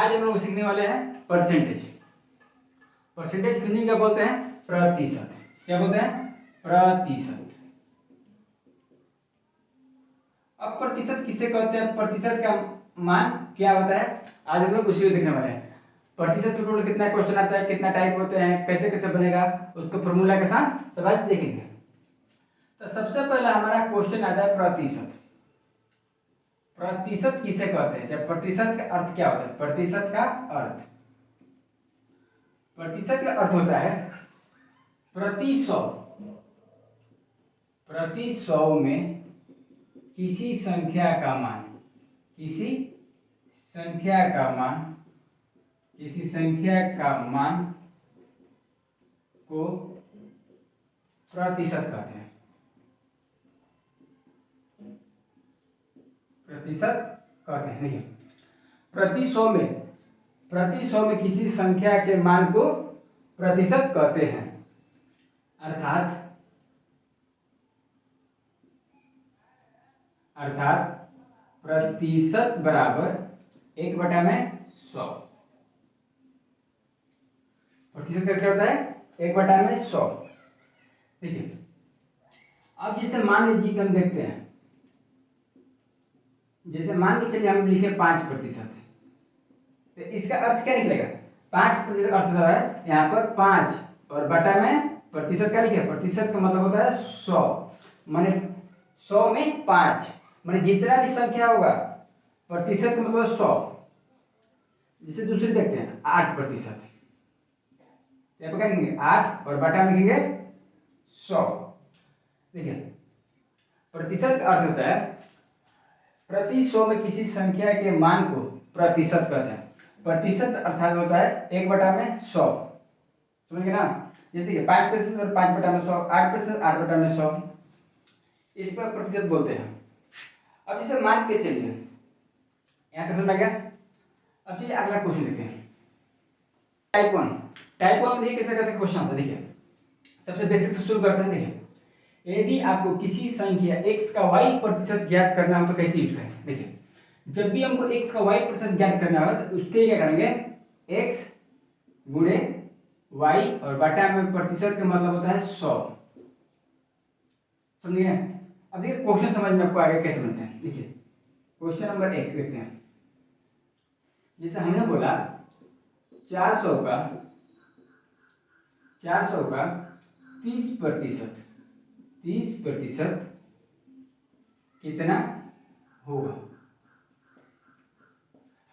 आज हम लोग सीखने वाले हैं परसेंटेज। परसेंटेज कितनी क्या बोलते हैं? प्रतिशत। क्या बोलते हैं? प्रतिशत। अब प्रतिशत किसे कहते हैं? प्रतिशत का मान क्या होता है, आज हम लोग उसी को देखने वाले हैं। प्रतिशत के टोटल कितना क्वेश्चन आता है, कितना टाइप होते हैं, कैसे कैसे बनेगा, उसको फॉर्मूला के साथ सब आज देखेंगे। तो सबसे पहला हमारा क्वेश्चन आता है प्रतिशत। प्रतिशत किसे कहते हैं? जब प्रतिशत का अर्थ क्या होता है? प्रतिशत का अर्थ, प्रतिशत का अर्थ होता है प्रति सौ, प्रति सौ में किसी संख्या का मान, किसी संख्या का मान, किसी संख्या का मान को प्रतिशत कहते हैं। प्रतिशत कहते हैं। देखिए, प्रति सौ में, प्रति सौ में किसी संख्या के मान को प्रतिशत कहते हैं। अर्थात प्रतिशत बराबर 1/100। प्रतिशत का क्या होता है? 1/100। देखिए, अब जैसे मान लीजिए कि हम देखते हैं, जैसे मान के चलिए हम लिखे 5%, तो इसका अर्थ क्या निकलेगा? 5% अर्थ होता है यहाँ पर 5 और बटा में प्रतिशत क्या लिखे? प्रतिशत का मतलब होता है 100, माने 100 में 5, माने जितना भी संख्या होगा प्रतिशत का मतलब 100। जैसे दूसरी देखते हैं 8%, यहाँ पर क्या लिखेंगे? 8 और बटा में लिखेंगे 100। देखिए, प्रतिशत का अर्थ होता है प्रति 100 में किसी संख्या के मान को प्रतिशत कहते हैं। प्रतिशत अर्थात होता है 1/100। समझ गए ना? जैसे देखिए 5% और 5/100, 8% 8/100, इस पर प्रतिशत बोलते हैं। अब इसे मान के चलिए, यहाँ तक समझ आ गया? अब चलिए अगला क्वेश्चन देखते हैं। टाइप 1। टाइप 1 में देखिए कैसे कैसे क्वेश्चन आता है। देखिए, सबसे बेसिक से शुरू करते हैं। देखिए, यदि आपको किसी संख्या x का y प्रतिशत ज्ञात करना हो तो कैसे यूज करें? देखिए, जब भी हमको x का y प्रतिशत ज्ञात करना हो तो उसके क्या करेंगे? x गुणे y और बटा में प्रतिशत का मतलब होता है 100। समझिए? अब देखिए क्वेश्चन समझ में आपको आगे कैसे बनते हैं। देखिए, क्वेश्चन नंबर 1 देखते हैं। जैसे हमने बोला 400 का 30% 30% कितना होगा?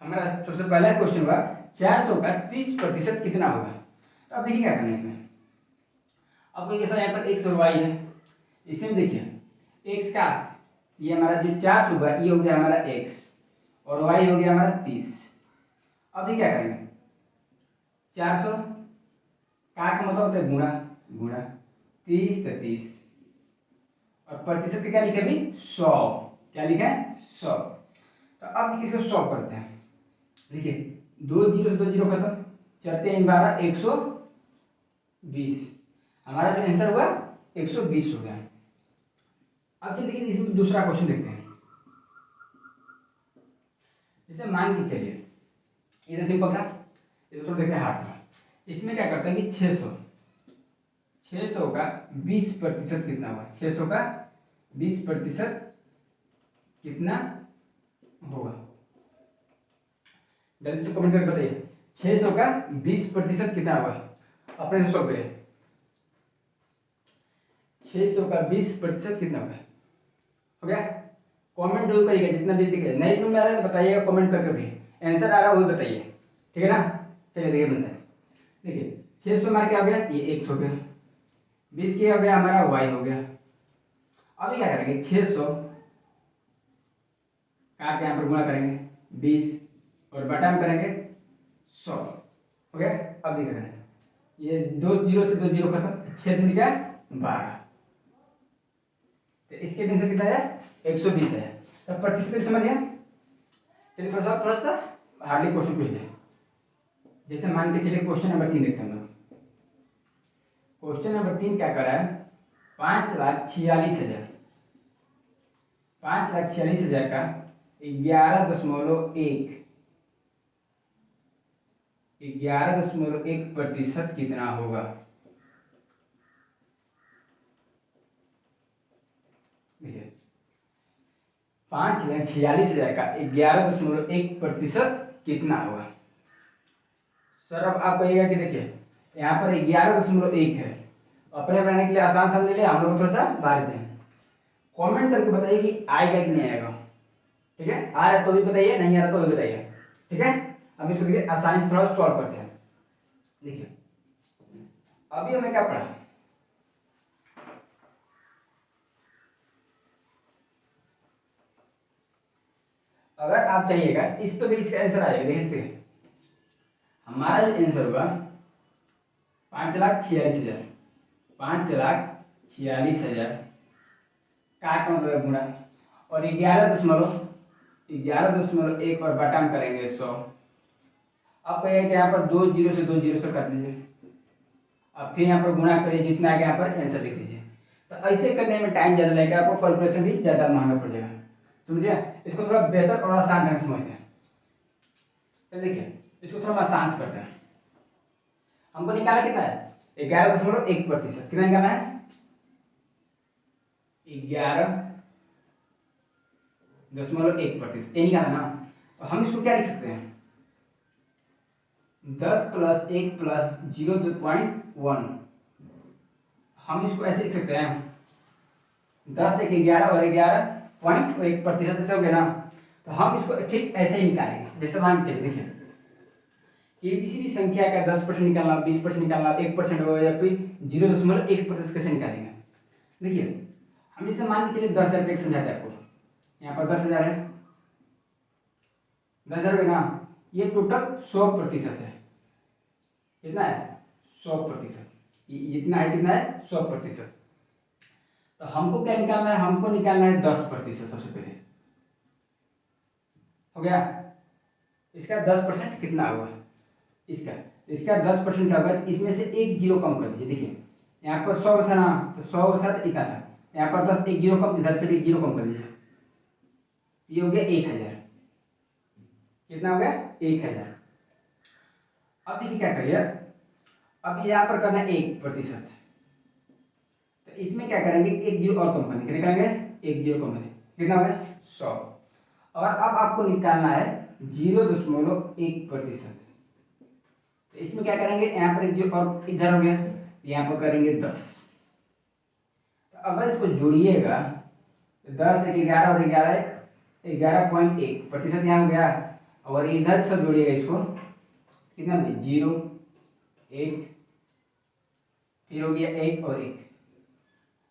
हमारा सबसे पहला क्वेश्चन हुआ 400 का 30% कितना होगा। तो अब देखिए क्या करना है इसमें। अब कोई कैसा यहाँ पर x और y है, इसमें देखिए x का, ये हमारा जो 400 होगा ये हो गया हमारा x और y हो गया हमारा 30। अब ये क्या करेंगे? 400 का मतलब होता है गुणा, गुणा 30 तो 30 और प्रतिशत क्या लिखे अभी? 100। क्या लिखा है? 100। तो अब देखिए इसको 100 करते हैं। देखिए 2 जीरो से 2 जीरो खत्म, चलते हैं 12 120। हमारा जो आंसर हुआ 120 हो गया। अब चलिए देखिए इसमें दूसरा क्वेश्चन देखते हैं। जैसे मान के चलिए, ये तो सिंपल था, ये तो थोड़ा देखते हैं हार्ड था। इसमें क्या करते हैं कि 600 का 20% कितना हुआ? 600 का 20% कितना होगा? जल्दी से कमेंट करके बताइए 600 का 20% कितना होगा? अपने से सॉल्व करिए। 600 का 20% कितना होगा? हो गया? कमेंट जरूर करिएगा जितना भी दिखे। नहीं समझ में आ रहा है तो बताइएगा कमेंट करके भी। आंसर आ रहा है वो भी बताइए, ठीक है ना? चलिए देखिए बनता है। देखिए 600 मार के आ गया, ये x हो गया, 20 के आ गया हमारा y हो गया। अब क्या करेंगे? 600 काट के यहाँ पर गुणा करेंगे 20 और बटा में करेंगे 100। हो गया? अब देखिए करेंगे, ये 2 जीरो से 2 जीरो खत्म, 6 दूनी क्या? 12। तो इसके दिन से कितना है? 120 है। तो प्रतिशत समझ गया? चलिए थोड़ा सा हार्डली क्वेश्चन पूछ जाए। जैसे मान के चलिए क्वेश्चन नंबर 3 देखते हैं हम लोग। क्वेश्चन नंबर 3 क्या कर रहा है? 5,46,000, 5,46,000 का 11.1 11.1% कितना होगा? देखिए 5,46,000 का 11.1% कितना होगा? सर अब आप कहिएगा कि देखिए यहाँ पर 11.1 है, अपने बनाने के लिए आसान समझ लिया, हम लोग थोड़ा सा बाहर दें। कमेंट करके बताइए कि आएगा कि नहीं आएगा। ठीक है, आ रहा तो भी बताइए, नहीं आ रहा तो भी बताइए। ठीक है, अब इसको देखिए आसानी से थोड़ा सॉल्व करते हैं। देखिए अभी हमने क्या पढ़ा, अगर आप चाहिएगा इस पे भी इसका आंसर आएगा। देखिए इससे हमारा जो आंसर होगा 5,46,000, 5,46,000 का मतलब गुणा और 11.1 और बटा में करेंगे 100। अब कहिए कि यहाँ पर 2 जीरो से 2 जीरो से काट लीजिए, अब फिर यहाँ पर गुणा करिए, जितना है यहाँ पर आंसर लिख दीजिए। तो ऐसे करने में टाइम ज़्यादा लगेगा, आपको कैलकुलेशन भी ज़्यादा महंगा पड़ जाएगा। समझिए, इसको थोड़ा बेहतर और आसान ढंग से समझते हैं। तो देखिए इसको थोड़ा आसान से करते हैं। हमको निकाला कितना है? 11.1%। कितना निकालना है? 11.1%, ये निकाला ना। तो हम इसको क्या लिख सकते हैं? 10 + 1 + 0.1। हम इसको ऐसे लिख सकते हैं 10 × 11 और 11.1% ऐसे हो गया ना। तो हम इसको ठीक ऐसे ही निकालेंगे। जैसे मान के चलिए, देखिए कि किसी भी संख्या का 10% निकालना, 20% निकालना, 1% हो या फिर 0.1% कैसे निकालेंगे। देखिए हम इसे मान के चलिए 10,000 रुपये समझाते हैं आपको। यहाँ पर 10,000 है, 10,000 रुपये ना, ये टोटल 100% है। कितना है? 100%। जितना है कितना है? 100%। तो हमको क्या निकालना है? हमको निकालना है 10%। सबसे पहले हो गया, इसका 10% कितना होगा? इसका 10% क्या होगा? इसमें से एक जीरो कम कर दीजिए। देखिए यहाँ पर 100 था ना, तो 100 था तो इतना था, यहाँ पर 10, एक जीरो कम, इधर से भी एक जीरो कम कर दीजिए, ये हो गया 1,000। कितना हो गया? 1,000। अब देखिए क्या करिए, अब यहाँ पर करना है 1%। तो इसमें क्या करेंगे? एक जीरो और कम करने, कितने करेंगे? एक जीरो कम करने, कितना हो गया? 100। और अब आपको निकालना है 0.1%। तो इसमें क्या करेंगे? यहाँ पर एक जीरो और इधर हो गया, यहाँ पर करेंगे 10। तो अगर इसको जोड़िएगा तो 10 × 11 और 11.1% यहाँ हो गया, और इधर सब जोड़िएगा इसको, कितना हो गया? 0, 1, फिर हो गया 1 और 1।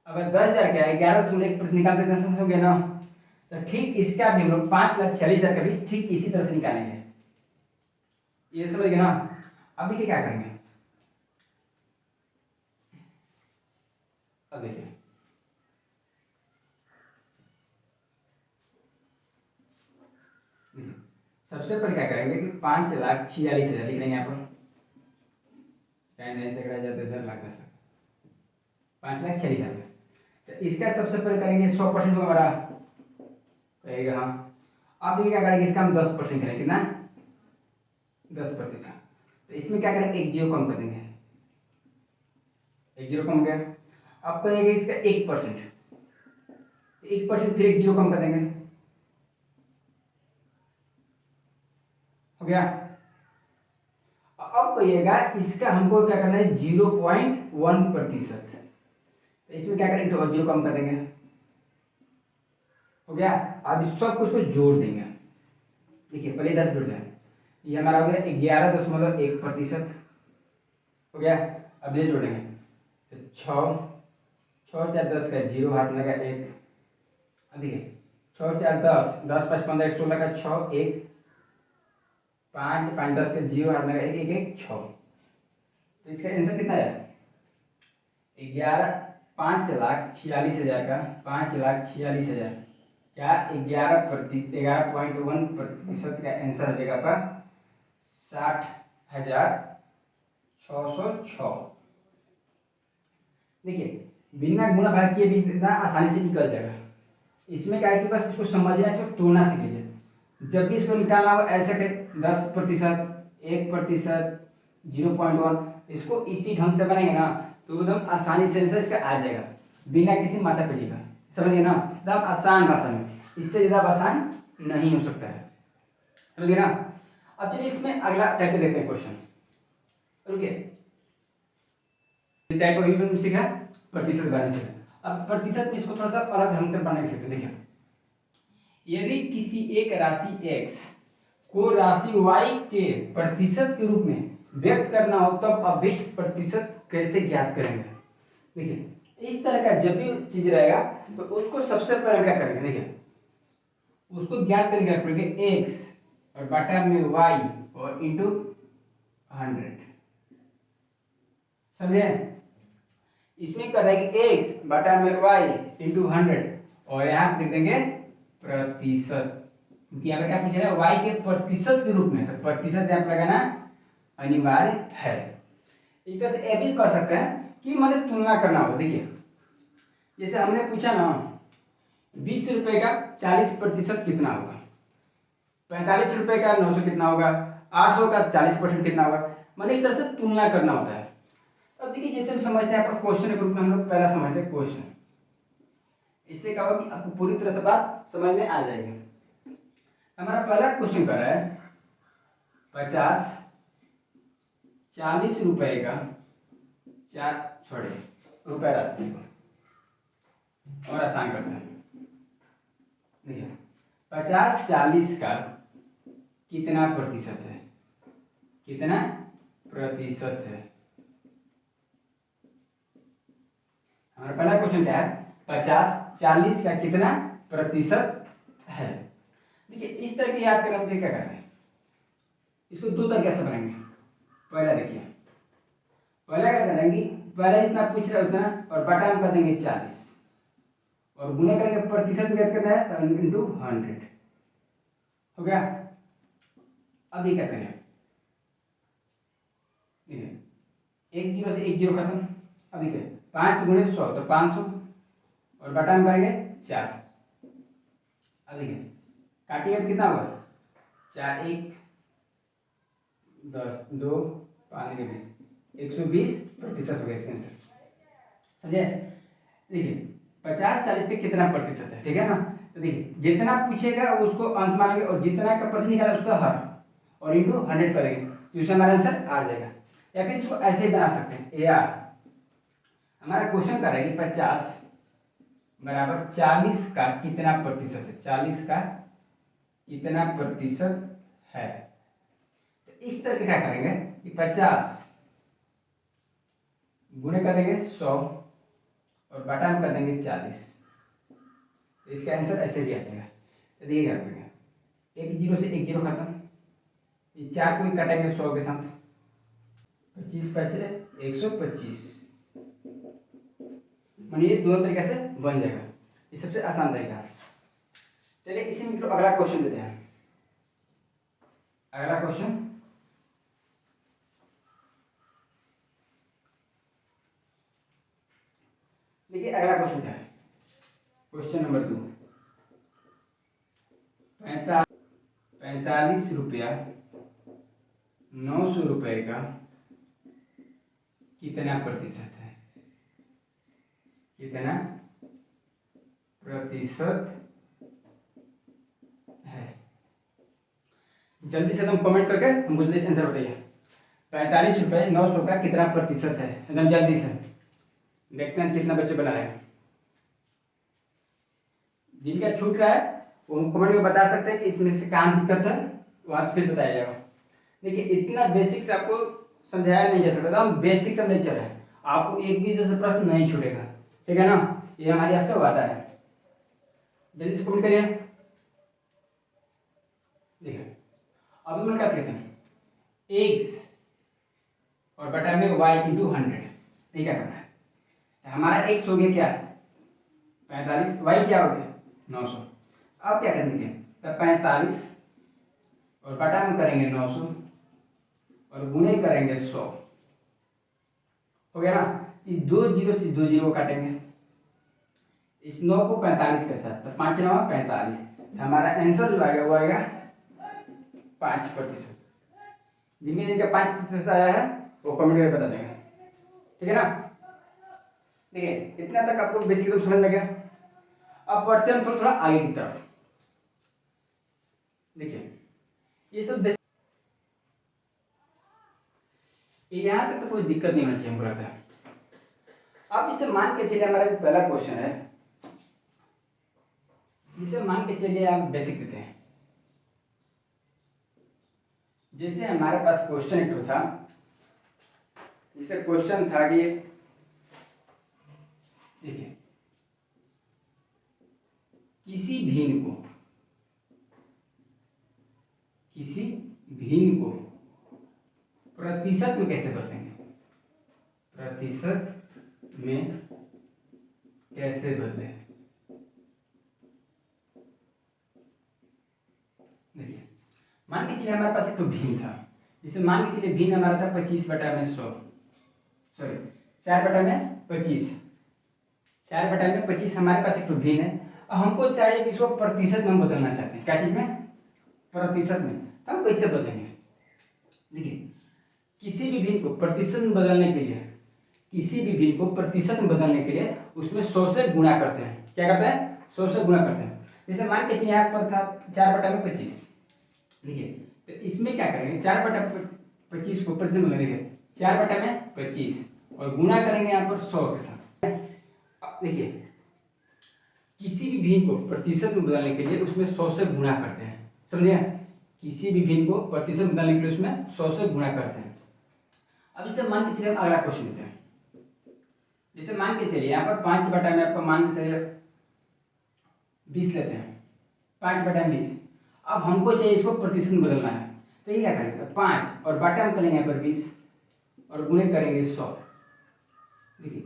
अगर 10,000 क्या है 11.1% निकालते 10 हो गया ना। तो ठीक इसका भी हम लोग 5,46,000 का भी ठीक इसी तरह से निकालेंगे। ये समझ गए ना। अब देखिए क्या करेंगे, अब देखिए सबसे पहले क्या करेंगे कि 5,46,000 लिख लेंगे यहाँ पर, 5,46,000। तो इसका सबसे पहले करेंगे 100% होगा हमारा, कहेगा हाँ। अब देखिए क्या करेंगे, इसका हम 10% करेंगे, कितना? 10%। तो इसमें क्या करेंगे? एक जीरो कम कर देंगे, एक जीरो कम हो गया। अब करेंगे इसका 1%, 1% फिर एक जीरो कम कर देंगे, हो गया। अब कहिएगा इसका हमको क्या करना है? 0.1%। तो इसमें क्या करेंगे? और जीरो कम कर देंगे, हो गया। अब इस सब कुछ को जोड़ देंगे। देखिए पहले 10 जोड़ दें, ये हमारा हो गया 11.1%, हो गया। अब ये जोड़ेंगे तो 6, 6 4 10 का जीरो हाथ लगा 1। देखिए 6 4 10, 10 5 15 16 का 6, 1 5 5 10 का जीरो हाथ लगा 1 1 1 6। तो इसका आंसर कितना है? 5,46,000 का 5,46,000 क्या 11.1% का आंसर हो जाएगा आपका 60,606। देखिए बिना गुणा भाग किए भी इतना आसानी से निकल जाएगा। इसमें क्या है कि बस इसको समझना है, इसको तोड़ना सीख लीजिए। जब भी इसको निकालना हो ऐसे करें 10%, 1%, 0.1, इसको इसी ढंग से बनाएंगे ना तो एकदम आसानी से आंसर इसका आ जाएगा बिना किसी माथापच्ची का। समझिए ना, एकदम आसान भाषा में, इससे ज़्यादा आसान नहीं हो सकता है। समझिए ना। अब चलिए इसमें अगला टाइप देखते हैं क्वेश्चन। रुकिए, टाइप ऑफ यूनिट में सीखा, प्रतिशत बनाने से। अब प्रतिशत में इसको थोड़ा सा अलग ढंग से बना सकते हैं। देखिए, यदि किसी एक राशि x को राशि y के प्रतिशत के रूप में व्यक्त करना हो तब अभीष्ट प्रतिशत कैसे ज्ञात करेंगे। देखिए, इस तरह का जब भी चीज रहेगा तो उसको सबसे पहले क्या करेंगे, देखिए उसको ज्ञात करने का पड़ेगा x और बटा में y और इंटू 100। समझे, इसमें कर रहे हैं कि x बटा में y इंटू 100 और यहाँ लिख देंगे प्रतिशत, क्योंकि यहाँ पे क्या पूछ रहा है y के प्रतिशत के रूप में, तो प्रतिशत यहाँ पे लगाना अनिवार्य है। एक तरह से ये भी कर सकते हैं कि मतलब तुलना करना होगा। देखिए, जैसे हमने पूछा ना 20 रुपए का 40% कितना होगा, 45 रुपए का 900 कितना होगा, 800 का 40% कितना होगा, मतलब एक तरह से तुलना करना होता है। अब देखिए, जैसे हम समझते हैं आपका क्वेश्चन के रूप में, हम लोग पहला समझते हैं क्वेश्चन। इससे क्या होगा कि आपको पूरी तरह से बात समझ में आ जाएगी। हमारा पहला क्वेश्चन कर रहा है 40 रुपए का रुपए डालते हैं और आसान करते हैं। देखिए, 50-40 का कितना प्रतिशत है, कितना प्रतिशत है। हमारा पहला क्वेश्चन क्या है, 50-40 का कितना प्रतिशत है। देखिए, इस तरह की याद करना मुझे क्या करना है, इसको दो तरीके से बनाएंगे। पहला देखिए, पहला क्या करेंगे, पहला जितना पूछ रहा है उतना और बटा में कर देंगे 40 और गुना करेंगे प्रतिशत में करना है तो इंटू 100 हो गया। अब ये क्या करें, देखिए 1 जीरो से 1 जीरो खत्म। अब देखिए 5 गुणे 100 तो 500 और बटा में करेंगे 4। अब देखिए काटिएगा तो कितना होगा, 4 1 10 2 5 20, 120% हो गया इसका आंसर। समझे। देखिए 50-40 के कितना प्रतिशत है, ठीक है ना। तो देखिए जितना पूछेगा उसको अंश मानेंगे और जितना का प्रतिशत निकाला उसका हर और इंटू 100 करेंगे तो इसमें हमारा आंसर आ जाएगा। या फिर इसको ऐसे ही बना सकते हैं, ए आर हमारा क्वेश्चन कर रहा है कि 50 बराबर 40 का कितना प्रतिशत है, 40 का कितना प्रतिशत है। तो इस तरह क्या करेंगे कि 50 गुणे कर देंगे 100 और बटा में कर देंगे 40, तो इसका आंसर ऐसे भी आ जाएगा। तो देखिए क्या करेंगे, 1 जीरो से 1 जीरो खत्म, ये 4 को ही काटेंगे 100 के साथ, 25 बचे 125, मानिए दोनों तरीके से बन जाएगा, ये सबसे आसान तरीका है। चलिए इसी में अगला क्वेश्चन देते हैं। अगला क्वेश्चन, देखिए अगला क्वेश्चन क्या है, क्वेश्चन नंबर 2, 45 रुपया 900 रुपए का कितना प्रतिशत है, कितना प्रतिशत है। जल्दी से तुम कमेंट करके हमको जल्दी से आंसर बताइए। 45 रुपये 900 का कितना प्रतिशत है, एकदम जल्दी से देखते हैं कितना बच्चे बना रहे हैं। जिनका छूट रहा है वो कमेंट में बता सकते हैं कि इसमें से कहाँ दिक्कत है, वहां से फिर बताया जाएगा। देखिए इतना बेसिक से आपको समझाया नहीं जा सकता, हम बेसिक से नहीं चले, आपको एक भी जैसे प्रश्न नहीं छूटेगा, ठीक है ना। ये हमारी आपसे वादा है, जल्दी से कमेंट करिए। देखिए अभी मैं क्या कहते हैं, एक्स और बटा में y इंटू 100, ये क्या करना है। हमारा एक्स हो गया क्या 45, y क्या हो गया 900। अब क्या करेंगे, तब 45 और बटा में करेंगे 900 और गुणे करेंगे 100, हो गया ना। ये 2 जीरो से 2 जीरो काटेंगे, इस 9 को 45 के साथ, तो 5 9 45, हमारा आंसर जो आएगा वो आएगा 5%। जिनके जिनका 5% आया है वो कमेंट करके बता देंगे, ठीक है ना। देखिए इतना तक आपको बेसिक एकदम समझ में गया। अब बढ़ते हैं थोड़ा थोड़ा आगे की तरफ। देखिए ये सब यहाँ तक तो कोई दिक्कत नहीं होनी चाहिए हमको लगता है। अब इसे मान के चलिए, हमारा पहला क्वेश्चन है, इसे मान के चलिए आप बेसिक देते हैं। जैसे हमारे पास क्वेश्चन एक था, जैसे क्वेश्चन था कि देखिए किसी भिन्न को प्रतिशत में कैसे बदलेंगे, प्रतिशत में कैसे बदले। देखिए मान के चलिए हमारे पास एक तो भिन्न था, जिसे मान के चलिए भिन्न हमारा था 25/100, सॉरी 4/25, 4/25 हमारे पास एक तो भिन्न है। अब हमको चाहिए कि इसको प्रतिशत में हम बदलना चाहते हैं, क्या चीज में, प्रतिशत में। तो हम कैसे बदलेंगे, देखिए किसी भी भिन्न को प्रतिशत में बदलने के लिए, किसी भी भिन्न को प्रतिशत में बदलने के लिए उसमें 100 से गुणा करते हैं। क्या करते हैं, 100 से गुणा करते हैं। जैसे मान के चलिए यहाँ पर था 4/25, देखिए तो इसमें क्या करेंगे, 4/25 को प्रतिशत में बदलेंगे 4/25 और गुणा करेंगे यहाँ पर 100 के साथ। अब देखिए किसी भी भिन्न को प्रतिशत में बदलने के लिए उसमें 100 से गुणा करते हैं, समझिए। किसी भी भिन्न को प्रतिशत में बदलने के लिए उसमें 100 से गुणा करते हैं। अब इसे मान के चलिए हम अगला क्वेश्चन लेते हैं। जैसे मान के चलिए यहाँ पर 5 में आपको मान के चलिए 20 लेते हैं, 5/20। अब हमको चाहिए इसको प्रतिशत में बदलना है, तो ये क्या करेंगे, 5 और बटा हम करेंगे यहाँ पर 20 और गुणित करेंगे 100। देखिए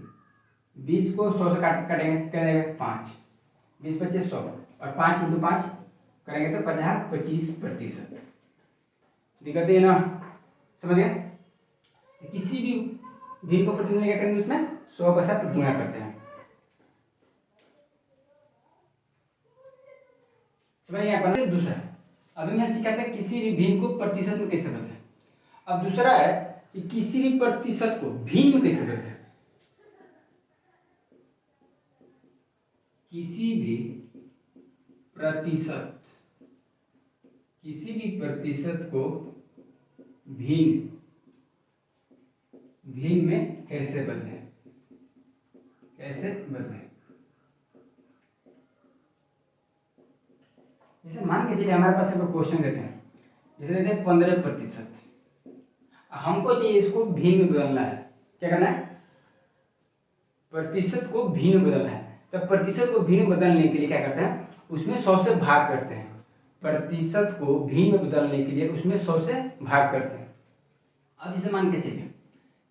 20 को 100 से काटेंगे, करेंगे 5, 20×25 100 और 5×5 करेंगे तो 25%। दिक्कत है ना, समझ गए। किसी भी भिन्न को प्रतिशत में क्या करेंगे, उसमें 100 के साथ गुणा करते हैं, समझिए। यहाँ पर दूसरा अभी मैं सिखाते हैं किसी भी भिन्न को प्रतिशत में कैसे बदलें। अब दूसरा है कि किसी भी प्रतिशत को भिन्न में कैसे बदलें। किसी भी प्रतिशत को भिन्न में कैसे बदलें, जैसे मान के चलिए हमारे पास एक क्वेश्चन देते हैं, जैसे देते हैं 15%। हमको चाहिए इसको भिन्न में बदलना है, क्या करना है, प्रतिशत को भिन्न में बदलना है। तो प्रतिशत को भिन्न बदलने के लिए क्या करते हैं, उसमें 100 से भाग करते हैं। प्रतिशत को भिन्न में बदलने के लिए उसमें 100 से भाग करते हैं। अब इसे मान के चलिए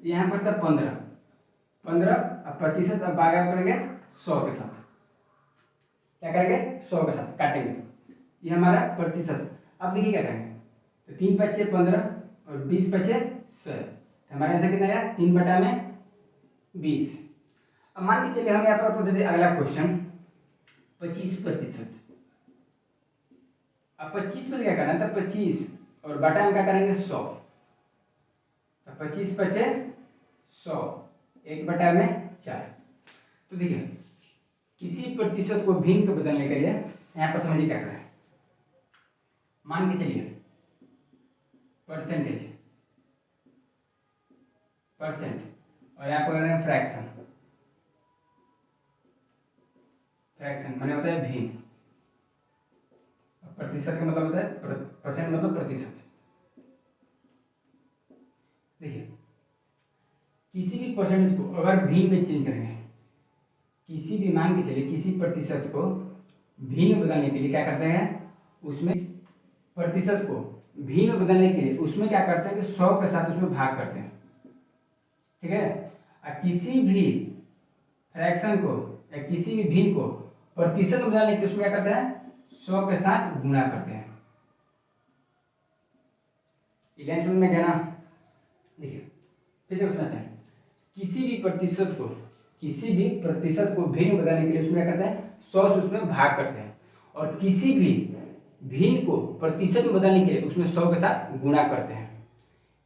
यहाँ पर था 15 अब प्रतिशत, अब भाग करेंगे 100 के साथ, क्या करेंगे 100 के साथ काटेंगे, ये हमारा प्रतिशत। अब देखिए क्या करेंगे, तो 3×5 = 15 और 20×5 100, हमारे आंसर कितना आया, 3/20। अब मान के चलिए हम यहाँ पर दे अगला क्वेश्चन 25%। अब 25 पर क्या करना है, तो 25 और बटा में क्या करेंगे 100, तो 25×5 100, 1/4। तो देखिए किसी प्रतिशत को भिन्न को बदलने के लिए यहाँ पर समझिए क्या करें, मान के चलिए परसेंट और यहाँ पर फ्रैक्शन माने होता है भिन्न, प्रतिशत का मतलब होता है परसेंट मतलब प्रतिशत। देखिए किसी भी परसेंटेज को अगर भिन्न में चेंज करेंगे, किसी भी मान के चलिए किसी प्रतिशत को भिन्न बदलने के लिए क्या करते हैं, उसमें प्रतिशत को भिन्न बदलने के लिए उसमें क्या करते हैं कि 100 के साथ उसमें भाग करते हैं, ठीक है। और किसी भी फ्रैक्शन को या किसी भी भिन्न को प्रतिशत में बदलने के लिए उसमें क्या करते हैं, 100 के साथ गुणा करते हैं। ये समझ में गया ना। देखिए फिर से समझते हैं, किसी भी प्रतिशत को भिन्न बदलने के लिए उसमें क्या करते हैं, 100 से उसमें भाग करते हैं। और किसी भी भिन्न को प्रतिशत में बदलने के लिए उसमें 100 के साथ गुणा करते हैं।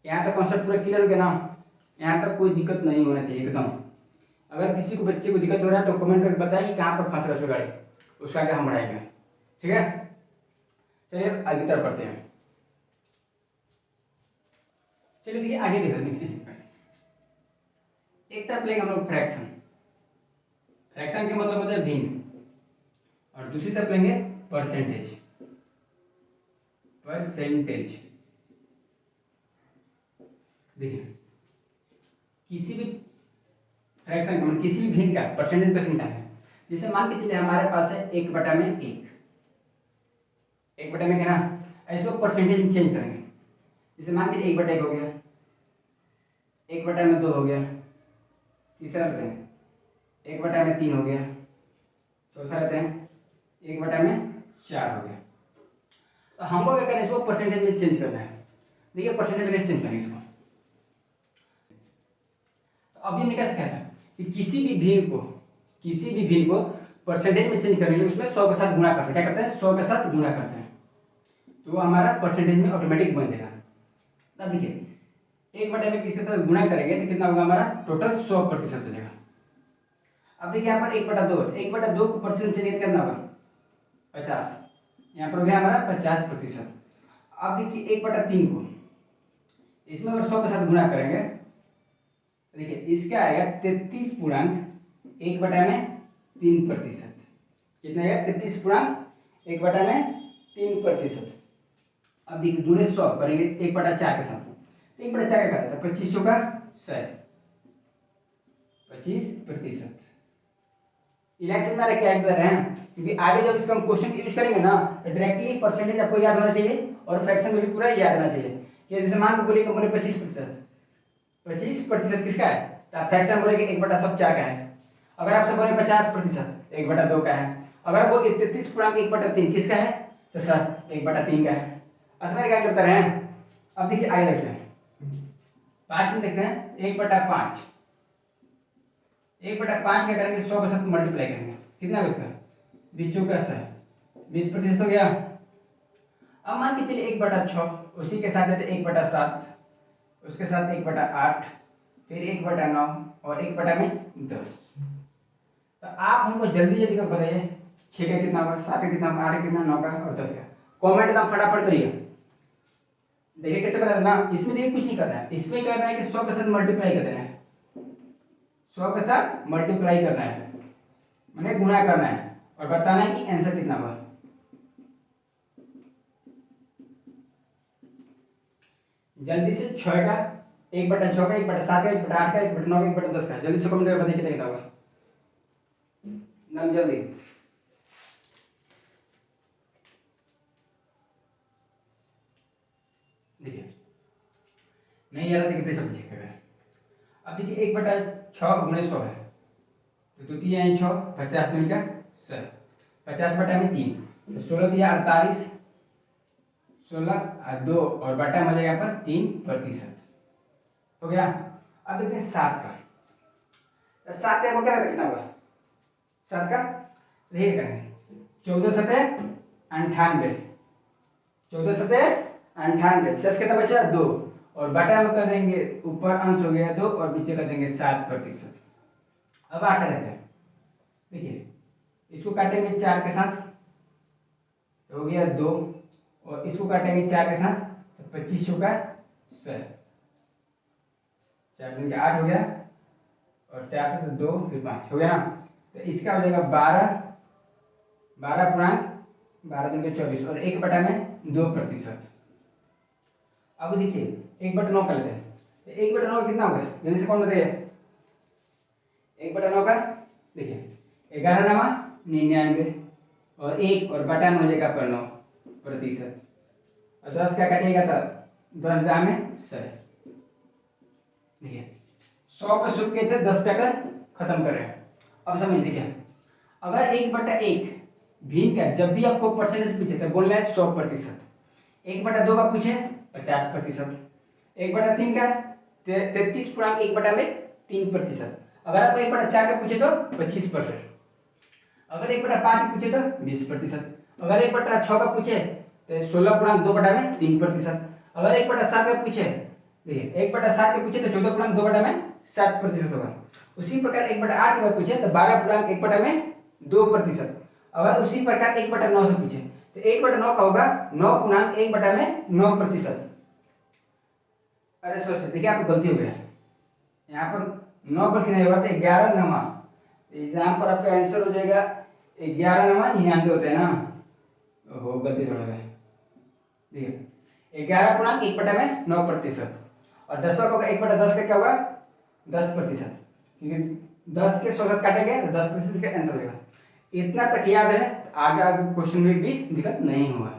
यहाँ तक कॉन्सेप्ट पूरा क्लियर हो गया ना? यहाँ तक कोई दिक्कत नहीं होना चाहिए एकदम। अगर किसी को बच्चे को दिक्कत हो रहा है तो कमेंट करके बताइए कहाँ पर फंस रहा है उसका गाड़ी, उसका आगे हम बढ़ाएंगे। ठीक है, चलिए आगे तरफ बढ़ते हैं। चलिए देखिए आगे देखते एक तरफ लेंगे हम लोग फ्रैक्शन। फ्रैक्शन के मतलब होता है भिन्न, और दूसरी तरफ लेंगे परसेंटेज। परसेंटेज देखिए किसी भी फ्रैक्शन का किसी भी भिन्न का परसेंटेज कैसे निकालना है। जैसे मान के चलिए हमारे पास है 1/1, 1/1 है ना, ऐसे परसेंटेज में चेंज करेंगे। जैसे मान के 1/1 हो गया, 1/2 हो गया, तीसरा लेते हैं 1/3 हो गया, चौथा लेते हैं 1/4 हो गया। तो हमको क्या करना है, इसको परसेंटेज में चेंज करना है। देखिए परसेंटेज में कैसे चेंज करेंगे इसको। तो अभी मैं कैसे कहता कि किसी भी भिन्न को परसेंटेज में चेंज करने के लिए उसमें 100 के साथ गुणा करते हैं। क्या करते हैं, 100 के साथ गुणा करते हैं, तो वो हमारा परसेंटेज में ऑटोमेटिक बन जाएगा। अब देखिए 1/में किसके साथ गुणा करेंगे तो कितना होगा, हमारा टोटल 100% हो जाएगा। अब देखिए यहाँ पर 1/2 है, 1/2 को परसेंट चेंज करना होगा 50, यहाँ पर हो गया हमारा 50%। अब देखिए 1/3 को इसमें अगर 100 के साथ गुणा करेंगे, देखिए इसका आएगा 33.1/3%। कितना आएगा, 33.1/3%। अब देखिए गुणे 100 करेंगे 1/4 के साथ, तो 1/4 का था 25 का 100, 25%। इलेक्शन में क्या कर रहे हैं, क्योंकि आगे जब इसका हम क्वेश्चन यूज करेंगे ना तो डायरेक्टली परसेंटेज आपको याद होना चाहिए और फ्रैक्शन में भी पूरा याद होना चाहिए। कि जैसे मान के बोलिए कंपनी 25% किसका है, तो आप फ्रैक्शन बोलेंगे 1/4 का है। अगर आपसे बोले 50% 1/2 का है। अगर बोलिए 33.1/3 किसका है, तो सर 1/3 का है। असमय क्या करते रहे। अब देखिए आगे देखते हैं 5 में देखते हैं 1/5। 1/5 क्या करेंगे, 100 के साथ मल्टीप्लाई करेंगे, कितना होगा इसका 20 चौका 20% हो गया। अब मान के चलिए 1/6, उसी के साथ 1/7, उसके साथ 1/8, फिर 1/9 और 1/10। तो आप हमको जल्दी जल्दी कर बताइए 6 का कितना होगा, 7 का कितना होगा, 8 का कितना, 9 का और 10 का। कॉमेंट एकदम फटाफट करिए। देखिए कैसे करना है ना, इसमें देखिए कुछ नहीं करना है, इसमें करना है कि 100 के साथ मल्टीप्लाई कर देना है, 100 के साथ मल्टीप्लाई करना है, मैंने गुणा करना है और बताना है कि आंसर कितना हुआ। जल्दी से 6 का 1/6 का 1/7 का 1/8 का 1/9 का 1/10 का जल्दी से कमेंट करके बताइए कितना कितना होगा, जल्दी। देखिए नहीं यार, देखिए फिर सब चेक करें। अब देखिए 1/6 गुणे 100 है, तो द्वितीय 6 50 मिल का 100, 50/3 तो 16 दिया 48, 16 और 2 और बटा हो जाएगा यहाँ पर 3% हो गया। अब देखते हैं 7 का, तो 7 का क्या कितना होगा, 7 का देखिए करेंगे 14×7 = 98, 14×7 = 98, 6 कितना बचा 2 और बटा में कर देंगे, ऊपर अंश हो गया 2 और नीचे कर देंगे 7%। अब 8 रहते हैं, देखिए इसको काटेंगे 4 के साथ तो हो गया 2 और इसको काटेंगे 4 के साथ तो 25 का 100, 4 दूनी 8 हो गया और 4 से 2 फिर 5 हो गया ना। तो इसका हो जाएगा 12 दूनी 24 और 1/2%। अब देखिए 1/9 कर लेते हैं, तो 1/9 का कितना होगा, जल्दी से कौन बताइए। 1/9 का देखिए 11×99 और 1 और बटा में हो जाएगा आपका 9% और 10 का कटेगा तो 10 में 100। देखिए 100 पे शुरू किए थे, 10 पे अगर खत्म कर रहे हैं। अब समझ देखिए अगर 1/1 भिन्न का जब भी आपको परसेंटेज पूछे तो बोलना है 100%, 1/2 का पूछे 50%, 1/3 का 33.1/3%, अगर आपको 1/4 का पूछे तो 25%, अगर 1/5 का पूछे तो 20%, अगर 1/6 का पूछे तो 16.2/3%, अगर 1/7 का पूछे देखिए 1/7 के पूछे तो 14.2/7% होगा। उसी प्रकार 1/8 के पूछे तो 12.1/2%। अगर उसी प्रकार 1/9 से पूछे तो 1/9 का होगा 9.1/9%। अरे सोच देखिए आपको गलती हो गया, यहाँ पर 9 पर नहीं होगा तो 11 नमा, यहाँ पर आपका आंसर हो जाएगा 11 नमा 99 होता है ना, हो गलती थोड़ा है। देखिए 11.1/9%। और 10वां का होगा 1/10 का क्या होगा 10%, क्योंकि 10 के 100 काटेंगे तो 10% इसका आंसर होगा। इतना तक याद है तो आगे आगे क्वेश्चन में भी दिक्कत नहीं होगा।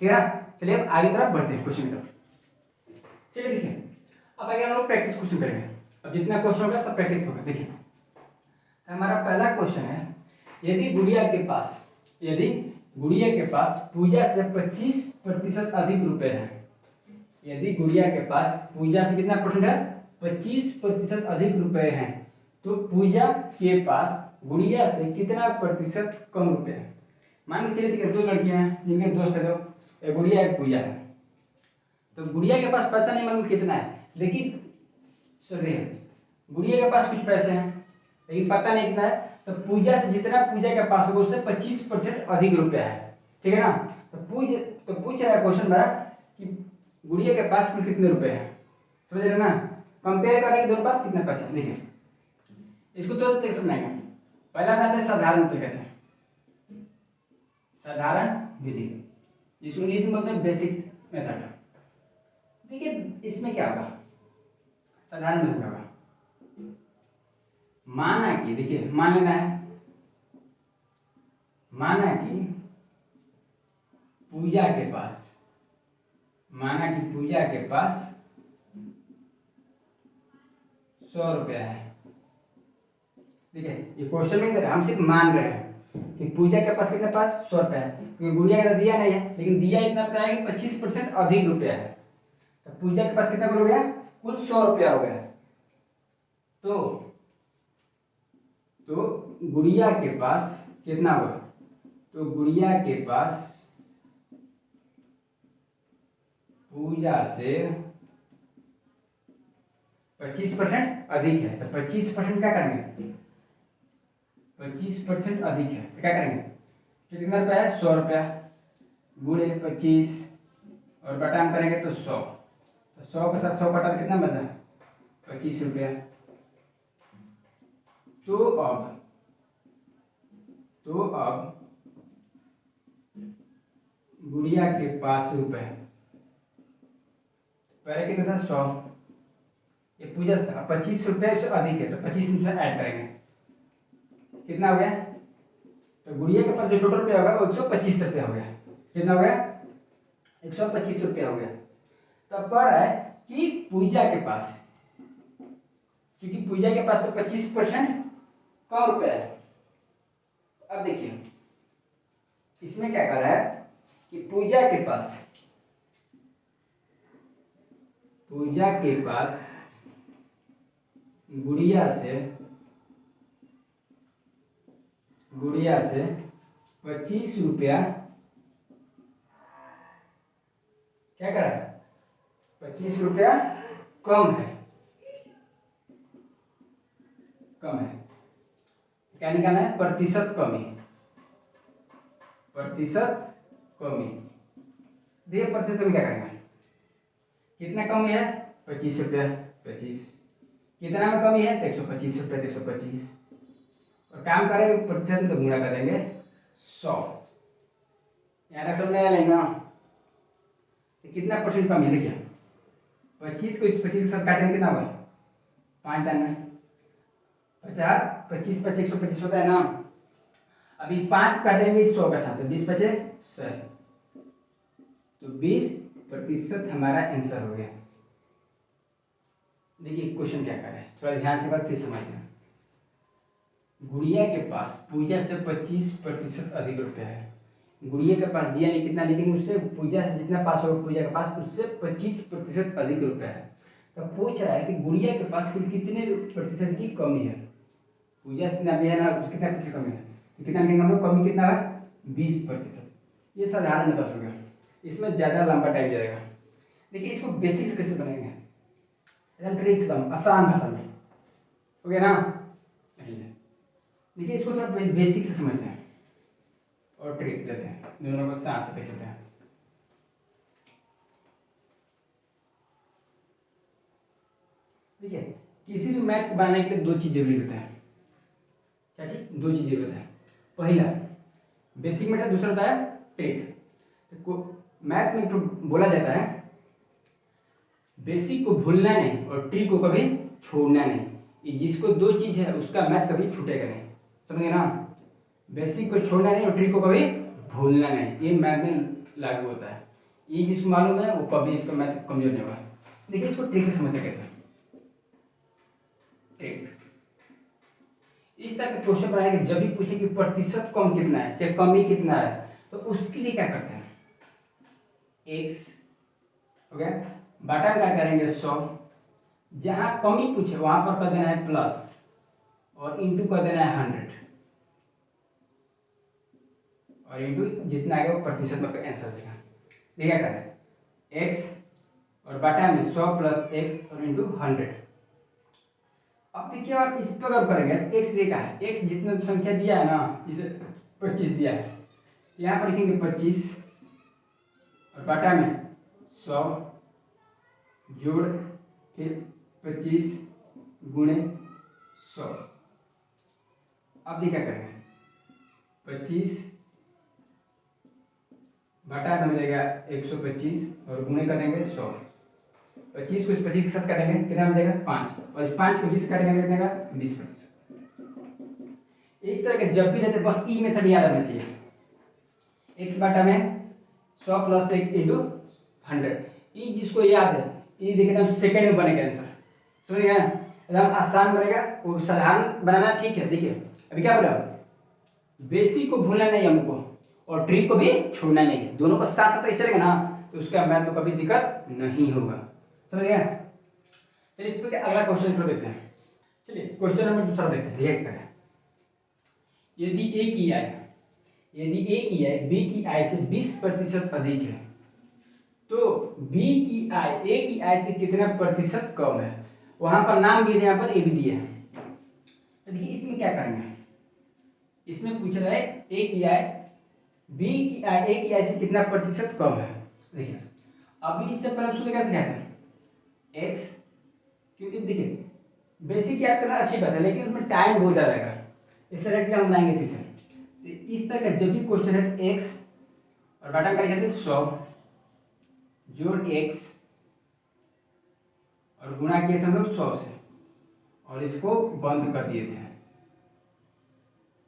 ठीक है, चलिए अब आगे तरफ बढ़ते हैं क्वेश्चन की तरफ। चलिए देखिए अब आगे हम लोग प्रैक्टिस क्वेश्चन करेंगे। अब जितना क्वेश्चन होगा सब प्रैक्टिस होगा। देखिए हमारा पहला क्वेश्चन है, यदि गुड़िया के पास पूजा से 25% अधिक रुपए है, यदि गुड़िया के पास पूजा से कितना परसेंट है 25% अधिक रुपए हैं, तो पूजा के पास गुड़िया से कितना प्रतिशत कम रुपए है। मान के चलिए 2 लड़कियां हैं जिनके दोस्त है, तो एक गुड़िया एक पूजा है। तो गुड़िया के पास पैसा नहीं मालूम कितना है, लेकिन गुड़िया के पास कुछ पैसे हैं लेकिन पता नहीं कितना है, तो पूजा से जितना पूजा के पास होगा उससे 25% अधिक रुपया है। ठीक है ना, तो पूछ रहा है क्वेश्चन मेरा कि गुड़िया के पास कुल कितने रुपए हैं। समझ रहे ना, कंपेयर करेंगे दोनों पास कितना पैसा। देखिए इसको तो देख समझाएंगे। पहला बनाते हैं साधारण तरीके से, साधारण विधि, जिसको इंग्लिश में बोलते हैं बेसिक मेथड। देखिए इसमें क्या होगा, साधारण मेथड होगा। माना कि देखिए मान लेना है, माना कि पूजा के पास 100 रुपया है। ठीक है, ये क्वेश्चन में हम सिर्फ मान रहे हैं कि पूजा के पास कितने पास 100 रुपया है, क्योंकि गुड़िया का तो दिया नहीं है, लेकिन दिया इतना बताया कि 25% अधिक रुपया है। तो पूजा के पास कितना हो गया, कुल 100 रुपया हो गया। तो गुड़िया के पास कितना हुआ, तो गुड़िया के पास पूजा से 25% अधिक है, तो 25% क्या करेंगे, 25% अधिक है तो क्या करेंगे, तो कितना रुपया है 100 रुपया, गुणे 25 और बटा में करेंगे तो 100, तो 100 के साथ 100 कटा तो कितना बचा 25 रुपया। तो अब गुड़िया के पास रुपए पहले कितना था 100, ये पूजा 25 रुपये से अधिक है तो 25 में ऐड करेंगे, कितना हो गया, तो गुड़िया के पास जो टोटल रुपया होगा वो 125 रुपया हो गया। कितना हो गया 125 रुपया हो गया। तब कह रहा है कि पूजा के पास, क्योंकि पूजा के पास तो 25% कम रुपया है। अब देखिए इसमें क्या कर रहा है कि पूजा के पास गुड़िया से 25 रुपया क्या कर रहा है, 25 रुपया कम है, क्या निकालना है, प्रतिशत कमी। देखिए प्रतिशत कमी क्या करेंगे, कितना कमी है 25 रुपया, 25 कितना में कमी है तो 125 रुपया, 125 और काम करेंगे प्रतिशत में तो गुणा कर देंगे 100। यहाँ तक समझ आया ना, तो कितना परसेंट कमी है, देखिए 25 को इस 25 के साथ काटेंगे कितना होगा 5 दान में 50, 25 5 125 होता है ना। अभी 5 काटेंगे 100 के साथ, 20 बचे 100, तो 20% हमारा आंसर हो गया। देखिए क्वेश्चन क्या कर रहा है, थोड़ा ध्यान से बात फिर समझिए। गुड़िया के पास पूजा से 25% अधिक रुपया है, गुड़िया के पास दिया नहीं कितना, लेकिन उससे पूजा से जितना पास होगा पूजा के पास उससे 25% अधिक रुपया है। तो पूछ रहा है कि गुड़िया के पास कुल कितने प्रतिशत की कमी है, पूजा से कितना भी है ना उससे कितना प्रतिशत कमी है, तो कितना निकलेगा हम लोग, कमी कितना है 20%। ये साधारण 10 हो गया, इसमें ज़्यादा लंबा टाइम जाएगा। देखिए इसको बेसिक कैसे बनाएंगे, एकदम ट्रिक एकदम आसान भाषा में, हो गया ना। देखिए इसको थोड़ा बेसिक से समझते हैं और ट्रिक देते हैं, दोनों को साथ देख सकते हैं। देखिए किसी भी मैथ को बनाने के लिए दो चीज जरूरी होता है। क्या चीज? दो चीज जरूरत है। पहला बेसिक मेथड, दूसरा होता है ट्रिक। तो मैथ में तो बोला जाता है बेसिक को भूलना नहीं और ट्रिक को कभी छोड़ना नहीं। ये जिसको दो चीज है उसका मैथ कभी छूटेगा नहीं, समझे ना। बेसिक को छोड़ना नहीं और ट्रिक को कभी भूलना नहीं, ये मैथ में लागू होता है। ये जिसको मालूम है वो कभी इसका मैथ कमजोर नहीं होगा। देखिए इसको ट्रिक से समझते कैसे। ट्रिक इस तरह के क्वेश्चन बनाएंगे जब भी पूछे कि प्रतिशत कम कितना है चाहे कमी कितना है, तो उसके लिए क्या करते हैं, एक्स हो गया, बटा क्या करेंगे 100, जहां कमी पूछे वहां पर कर देना है प्लस और इंटू कर देना है 100 और इंटू जितना आएगा वो प्रतिशत में आंसर देगा। देखा करें एक्स और बटा में 100 प्लस एक्स और इंटू 100। अब देखिए और इस पर अगर करेंगे एक्स देखा है, एक्स जितना संख्या दिया है ना, जैसे 25 दिया है, यहाँ पर लिखेंगे 25 और बटा में 100 जोड़ फिर 25 गुणे 100। अब देखा करेंगे 25 बटा में हो जाएगा 125 और गुणे करेंगे 100। 25 को इस 25 के साथ काटेंगे कितना मिलेगा 5 और इस 5 को 20 काटेंगे कितना का 20%। इस तरह के जब भी रहते बस ई मेथड याद रखना चाहिए। x बटा में 100 प्लस एक्स इंटू 100, ई जिसको याद है ये देखिए एकदम सेकंड में बनेगा आंसर, समझ गए, एकदम आसान बनेगा। वो साधारण बनाना ठीक है। देखिए अभी क्या बोला, बेसिक को भूलना नहीं हमको और ट्रिक को भी छोड़ना नहीं है, दोनों को साथ साथ चलेगा ना तो उसका मैथ में कभी दिक्कत नहीं होगा, समझ गया। चलिए इस पे अगला क्वेश्चन देखते हैं। चलिए क्वेश्चन नंबर दूसरा देखते हैं। देखिए करें यदि ए की आय बी की आय से 20% अधिक है तो बी की आय ए की आय से कितना प्रतिशत कम है। वहां पर नाम दिए थे, यहाँ पर ए भी दिया है। तो देखिए इसमें क्या करेंगे, इसमें पूछ रहा है ए की आय बी की आय ए की आय से कितना प्रतिशत कम है। देखिए अभी इससे पहले सूत्र कैसे कहते हैं एक्स, क्योंकि देखिए बेसिक याद करना अच्छी बात है लेकिन उसमें टाइम बहुत ज्यादा लगेगा, इसलिए डायरेक्टली हम बनाएंगे इसे। तो इस तरह का जब भी क्वेश्चन है एक्स और बटा का लिखते हैं 100 जोड़ एक्स और गुणा किए थे हम लोग 100 से और इसको बंद कर दिए थे,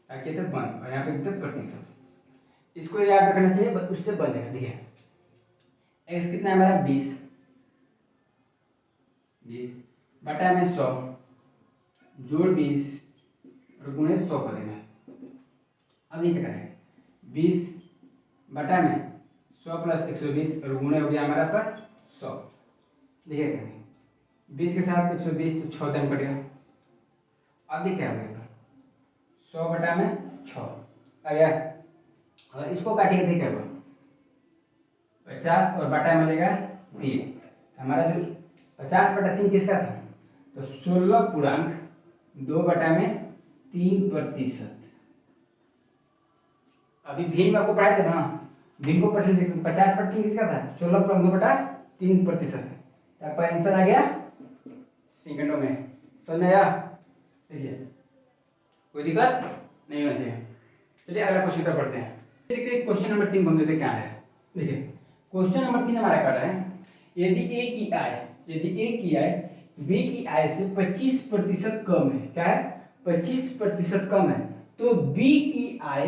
क्या किए थे बंद, और यहाँ पे कितने प्रतिशत, इसको याद रखना चाहिए उससे बनेगा। देखिए एक्स कितना है हमारा 20 बटा में 100 जोड़ 20 और गुणे 100 कर देना। अब ये क्या करेंगे 20 बटा में 100 प्लस 120 और गुणे हो गया हमारा पर 100। देखिए करेंगे 20 के साथ 120 तो 6 दिन कटेगा। अब ये क्या हो गया 100 बटा में 6 आ गया, और इसको काटिए थे क्या 50 और बटा मिलेगा 3। हमारा जो 50 बटा 3 किसका था, तो 16.2/3%। अभी भीम आपको पढ़ाए थे ना, भीम को परसेंट 50/3 किसका था 16.2/3%। आपका आंसर आ गया सेकंडों में, समझ आया। देखिए कोई दिक्कत नहीं होनी चाहिए। चलिए अगला क्वेश्चन का पढ़ते हैं। देखिए क्वेश्चन नंबर 3 को हम देखते हैं क्या है। देखिए क्वेश्चन नंबर 3 हमारा कर रहे हैं यदि ए की आय बी की आय से 25% कम है, क्या है 25% कम है, तो बी की आय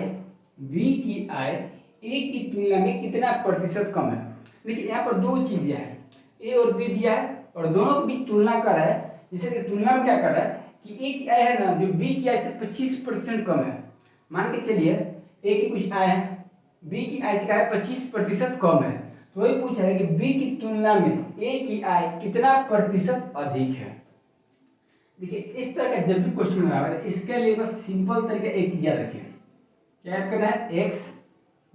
ए की तुलना में कितना प्रतिशत कम है। देखिए यहाँ पर दो चीज दिया है, ए और बी दिया है और दोनों के बीच तुलना कर रहा है। जैसे कि तुलना में क्या कर रहा है कि ए की आय है ना जो बी की आय से 25% कम है, मान के चलिए ए की कुछ आय है बी की आय से क्या है 25% कम है, तो वही पूछा है कि बी की तुलना में ए की आय कितना प्रतिशत अधिक है। देखिए इस तरह का जब भी क्वेश्चन बना है इसके लिए बस सिंपल तरीका एक चीज याद रखिए, क्या याद करना है एक्स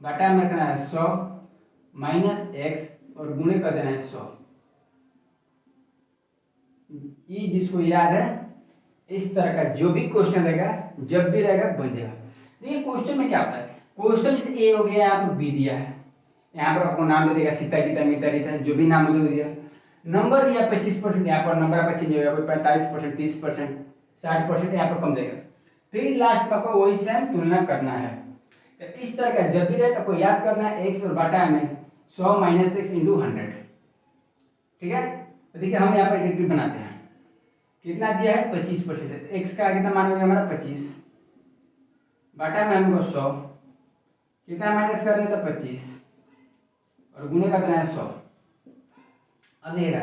बटा में करना है 100 माइनस एक्स और गुणे कर देना है 100। ई जिसको याद है, इस तरह का जो भी क्वेश्चन रहेगा, जब भी रहेगा बन जाएगा। देखिए क्वेश्चन में क्या होता है, क्वेश्चन जैसे ए हो गया, यहाँ पर बी दिया है, यहाँ पर आपको नाम दे देगा सीता गीता मीता रीता, जो भी नाम दे दिया, नंबर दिया 25%, यहाँ पर नंबर आपका चेंज होगा, कोई 45%, 30%, 60%, यहाँ पर कम देगा। फिर लास्ट में आपको वही सेम तुलना करना है। तो इस तरह का जब भी रहे तो आपको याद करना है x और बटा में 100 माइनस एक्स इंटू 100। ठीक है, तो देखिए हम यहाँ पर डिग्री बनाते हैं, कितना दिया है 25%, x का कितना मान होगा हमारा 25, बटा में हमको 100, कितना माइनस कर रहे हैं तो 25, और गुणे का देना है 100। अब देखिएगा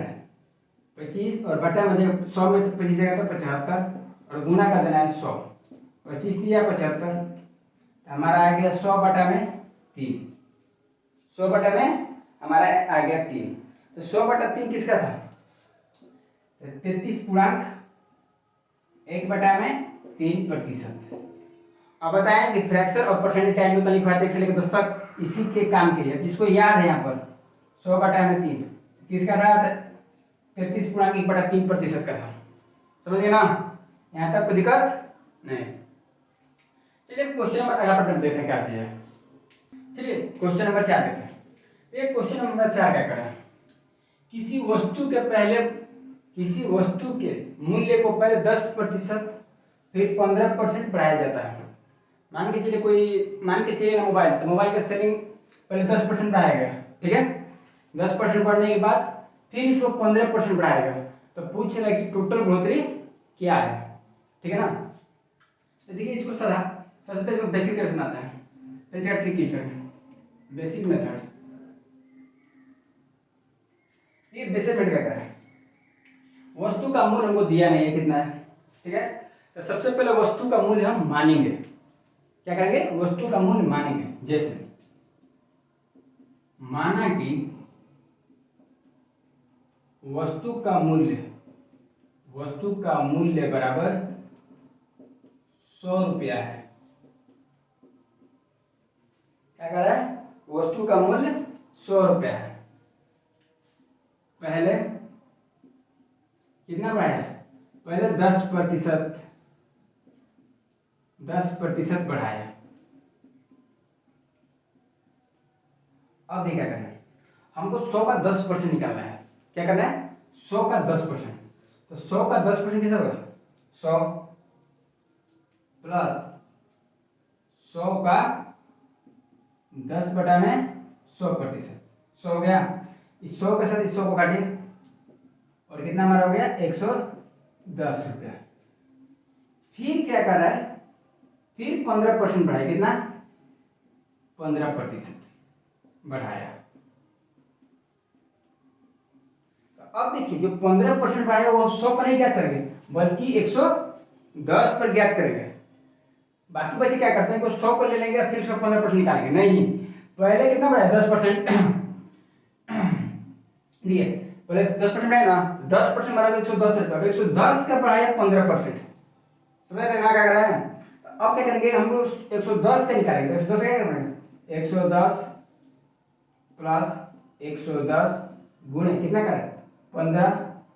25 और बटा में 100 में से 25 जाएगा तो 75, और गुना का देना है 100, 25 दिया 75, हमारा आ गया 100 बटा में 3, 100 बटा में हमारा आ गया 3। तो 100 बटा 3 किसका था, 33.1/3%। अब बताएं कि फ्रैक्शन और परसेंटेज का एल्गोरिथम लिखा है 1 से लेकर 10 तक, इसी के काम के लिए जिसको याद है यहाँ पर 100 बटा में 3 किसका था, 33.1/3% का था। समझ गए ना, यहाँ तक कोई दिक्कत नहीं। चलिए क्वेश्चन नंबर अगला पटन देखते हैं क्या है। चलिए क्वेश्चन नंबर 4 देखते हैं। ये क्वेश्चन नंबर 4 क्या कर रहा है, किसी वस्तु के मूल्य को पहले 10% फिर 15% बढ़ाया जाता है। मान के चलिए ना मोबाइल, तो मोबाइल का सेलिंग पहले 10% बढ़ाया गया, ठीक है, 10% बढ़ने के बाद फिर इसको 15% बढ़ाएगा, तो पूछ रहा है कि टोटल बढ़ोतरी क्या है। ठीक है ना, तो देखिए इसको सबसे पहले इसको बेसिक कैसे बनाते हैं, तो इसका ट्रिक यूज करेंगे, बेसिक मेथड। ये बेसिक मेथड क्या है, वस्तु का मूल्य हमको दिया नहीं है कितना है, ठीक है, तो सबसे पहले वस्तु का मूल्य हम मानेंगे। क्या करेंगे, वस्तु का मूल्य मानेंगे। जैसे माना कि वस्तु का मूल्य बराबर 100 रुपया है। क्या कह रहा है, वस्तु का मूल्य 100 रुपया है। पहले कितना बढ़ाया, पहले 10% बढ़ाया। अब देखिए क्या करना है, हमको 100 का 10% निकालना है। क्या करना है, 100 का 10%, तो 100 का 10% कैसा होगा, 100 प्लस 100 का 10 बटा में 100%, 100 हो गया। इस 100 के साथ इस 100 को काटिए, और कितना हमारा हो गया 110 रुपया। फिर क्या कर रहा है, फिर 15% बढ़ाया, कितना 15% बढ़ाया। तो अब देखिए जो 15% बढ़ाया वो 100 पर नहीं ज्ञात करेंगे बल्कि 110 पर ज्ञात करेंगे। बाकी बच्चे क्या करते हैं, 100 को ले लेंगे और फिर उसका 15% निकालेंगे। नहीं, पहले कितना बढ़ाया 10% दिए, पहले 10% बढ़ाया ना, 10% बढ़ा 110 रुपया, 110 का बढ़ाया 15%। समझ रहे ना क्या कर रहे हैं। तो अब क्या करेंगे, हम लोग 110 का निकालेंगे। 110 क्या करना है, 110 प्लस 110 गुणे कितना करें 15,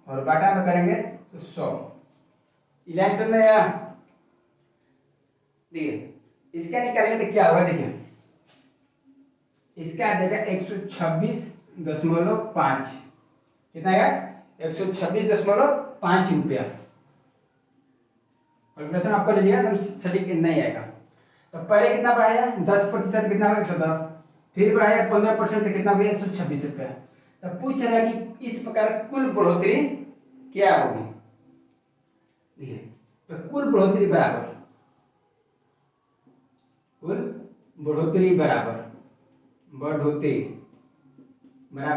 और बाटा में करेंगे तो 100। लाइन समझ में आया, देखिए इसका निकालेंगे तो क्या होगा, देखिए इसका आ जाएगा 126.5, कितना आएगा 126.5 रुपया। कैलकुलेशन आप कर लीजिएगा, एकदम सटीक नहीं आएगा। तो पहले कितना बढ़ाया 10%, कितना होगा 110, फिर बढ़ाया 15% तो कितना हो गया 126 रुपया। तो पूछ रहा है कि इस प्रकार कुल बढ़ोतरी क्या होगी। देखिए तो कुल बढ़ोतरी बराबर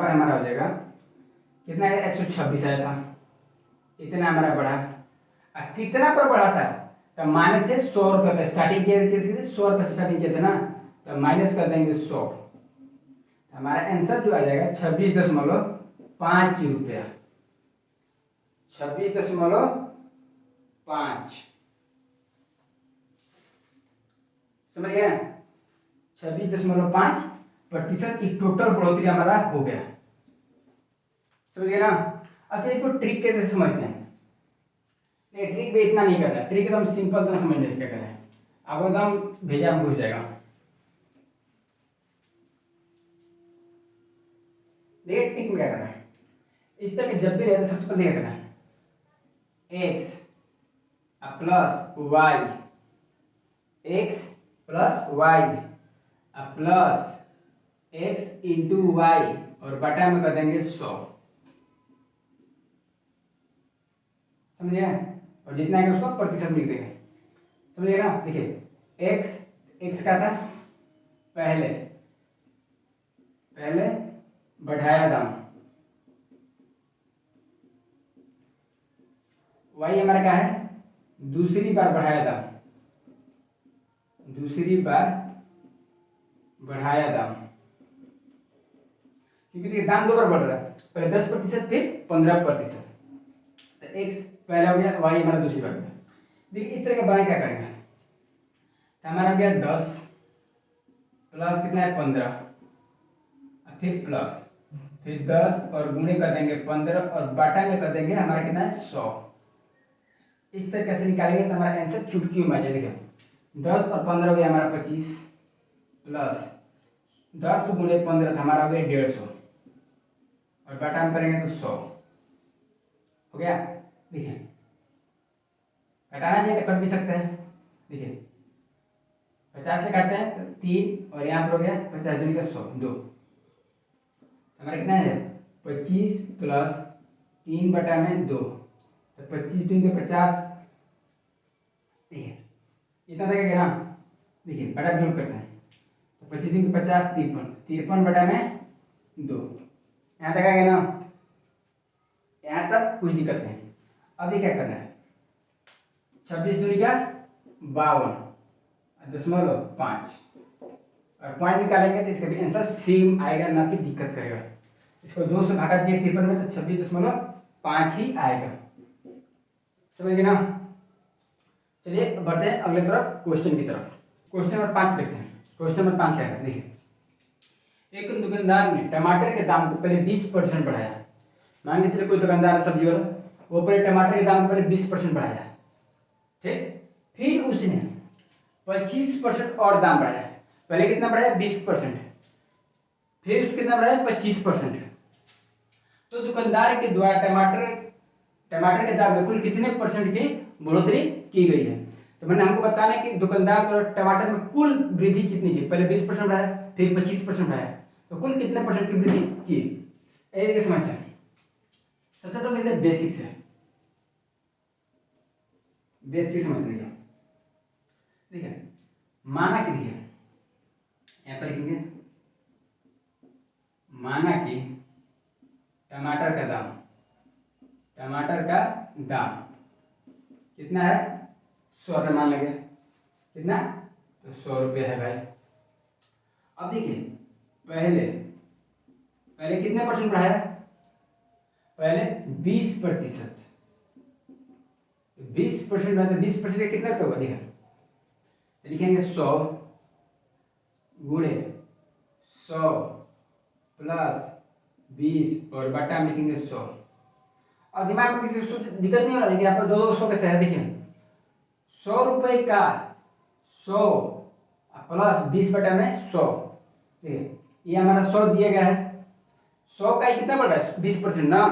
हमारा हो जाएगा कितना है, 126 आया था, इतना हमारा बढ़ा। कितना पर बढ़ा था, तो माने थे 100 रुपये पे स्टार्टिंग किए थे, 100 रुपये से स्टार्टिंग किए थे ना, तो माइनस कर देंगे 100। हमारा आंसर जो आ जाएगा 26.5 रुपया, 26.5। समझ गए, 26.5% की टोटल बढ़ोतरी हमारा हो गया। समझ गए ना। अच्छा इसको ट्रिक कैसे समझते हैं, ये ट्रिक पे इतना नहीं करना, ट्रिक एकदम सिंपल तो समझ लीजिए क्या करना है, आपको एकदम भेजा में घुस जाएगा। देखिए ट्रिक में क्या करना है, इस तरह के जब भी रहता है सबसे पहले क्या करना है, X plus Y, X plus Y plus X into Y और बटा में कर देंगे 100, समझिए, और जितना है उसको प्रतिशत लिख देंगे, समझिए ना। देखिए एक्स का था पहले पहले बढ़ाया दाम, वाई हमारा क्या है, दूसरी बार बढ़ाया दाम, दूसरी बार बढ़ाया दाम, क्योंकि देखिए दाम 2 बार बढ़ रहा है, पहले 10% फिर 15%, तो एक्स पहला हो गया, वाई हमारा दूसरी बार। देखिए इस तरह का बनाए क्या करेंगे, तो हमारा हो गया 10 प्लस कितना है 15, फिर प्लस, फिर 10 और गुणे कर देंगे 15 और बाटा में कर देंगे हमारा कितना है 100। इस तरीके से निकालेंगे तो हमारा आंसर चुटकी में आ जाएगा। देखिए 10 और 15 हो गया हमारा 25 प्लस 10 गुणे 15 तो हमारा हो गया 150 और बाटा में करेंगे तो 100 हो गया। देखिए घटाना चाहिए तो कट भी सकते हैं, देखिए 50 से काटते हैं तो 3 और यहाँ पर हो गया 50 दूनी का 100 2, हमारा कितना है 25 प्लस 3 बटा में 2, तो 25 दूनी के 50, देखिए इतना तक है ना। देखिए बटा जोड़ करते हैं तो 25 दूनी के 50 53 बटा में 2, यहाँ तक आ गया ना, यहाँ तक कुछ दिक्कत नहीं। अब ये क्या करना है, 26 दूनी का 52.5 और पॉइंट निकालेंगे तो इसका भी आंसर सेम आएगा, ना कि दिक्कत करेगा। इसको 2 से भागा दिया 53 में तो 26.5 ही आएगा, समझ गए ना। चलिए बढ़ते हैं अगले तरफ क्वेश्चन की तरफ। क्वेश्चन नंबर 5 देखते हैं। क्वेश्चन नंबर 5 क्या है, देखिए एक दुकानदार ने टमाटर के दाम को पहले 20% बढ़ाया। मान के चलिए कोई दुकानदार है सब्जी वाला, वो पहले टमाटर के दाम को पहले 20% बढ़ाया, ठीक, फिर उसने 25% और दाम बढ़ाया। पहले कितना बढ़ाया 20%, फिर उसने कितना बढ़ाया 25%। तो दुकानदार के द्वारा टमाटर के दाम में कुल कितने परसेंट की बढ़ोतरी की गई है। तो मैंने हमको बताना है कि दुकानदार द्वारा टमाटर में कुल वृद्धि कितनी की, पहले 20% बढ़ाया फिर 25% बढ़ाया, तो कुल कितने परसेंट की वृद्धि की, ये समझते हैं। सबसे पहले देखते हैं बेसिक से, बेसिक समझ लीजिए। देखिए माना कि देखिए यहाँ पर लिखेंगे, माना कि टमाटर का दाम कितना है 100 रुपये मान लेंगे, कितना तो 100 रुपये है भाई। अब देखिए पहले कितने परसेंट बढ़ाया, पहले 20%, 20% मतलब 20% कितना रुपये हुआ, देखिए लिखेंगे 100 गुणे 100 प्लस 20 और बटा में लिखेंगे 100। और दिमाग में किसी दिक्कत नहीं हो रहा है, यहाँ पर 200 कैसे है, देखिए 100 रुपये का 100 प्लस 20 बटा में 100, देखिए ये हमारा 100 दिया गया है, 100 का कितना बढ़ रहा है 20% ना।